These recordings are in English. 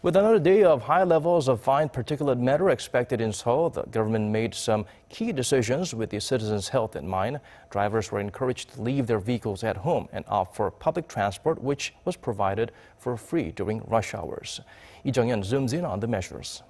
With another day of high levels of fine particulate matter expected in Seoul, the government made some key decisions with the citizens' health in mind. Drivers were encouraged to leave their vehicles at home and opt for public transport, which was provided for free during rush hours. Jeong-yeon zooms in on the measures.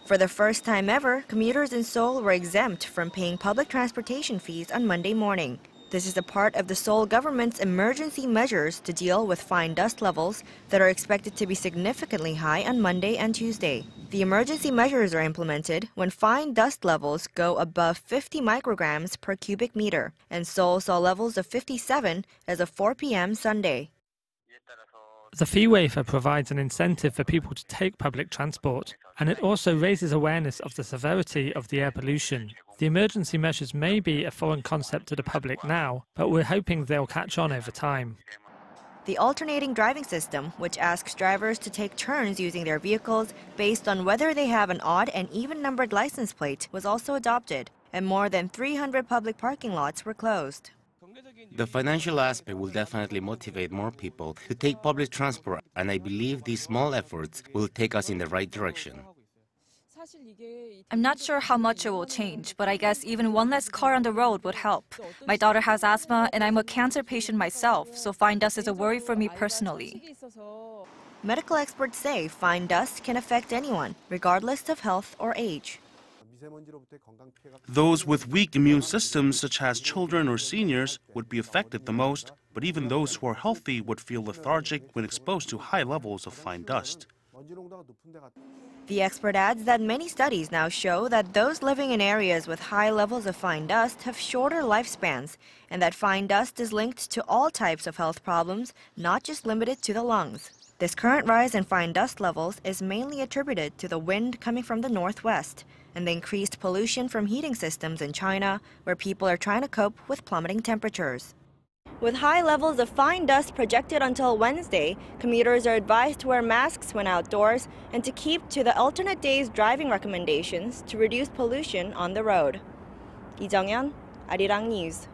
For the first time ever, commuters in Seoul were exempt from paying public transportation fees on Monday morning. This is a part of the Seoul government's emergency measures to deal with fine dust levels that are expected to be significantly high on Monday and Tuesday. The emergency measures are implemented when fine dust levels go above 50 micrograms per cubic meter, and Seoul saw levels of 57 as of 4 p.m. Sunday. The fee waiver provides an incentive for people to take public transport, and it also raises awareness of the severity of the air pollution. The emergency measures may be a foreign concept to the public now, but we're hoping they'll catch on over time. The alternating driving system, which asks drivers to take turns using their vehicles based on whether they have an odd and even-numbered license plate, was also adopted, and more than 300 public parking lots were closed. The financial aspect will definitely motivate more people to take public transport, and I believe these small efforts will take us in the right direction. I'm not sure how much it will change, but I guess even one less car on the road would help. My daughter has asthma and I'm a cancer patient myself, so fine dust is a worry for me personally. Medical experts say fine dust can affect anyone, regardless of health or age. Those with weak immune systems, such as children or seniors, would be affected the most, but even those who are healthy would feel lethargic when exposed to high levels of fine dust. The expert adds that many studies now show that those living in areas with high levels of fine dust have shorter lifespans, and that fine dust is linked to all types of health problems, not just limited to the lungs. This current rise in fine dust levels is mainly attributed to the wind coming from the northwest and the increased pollution from heating systems in China, where people are trying to cope with plummeting temperatures. With high levels of fine dust projected until Wednesday, commuters are advised to wear masks when outdoors and to keep to the alternate days driving recommendations to reduce pollution on the road. Jeong-yeon, Arirang News.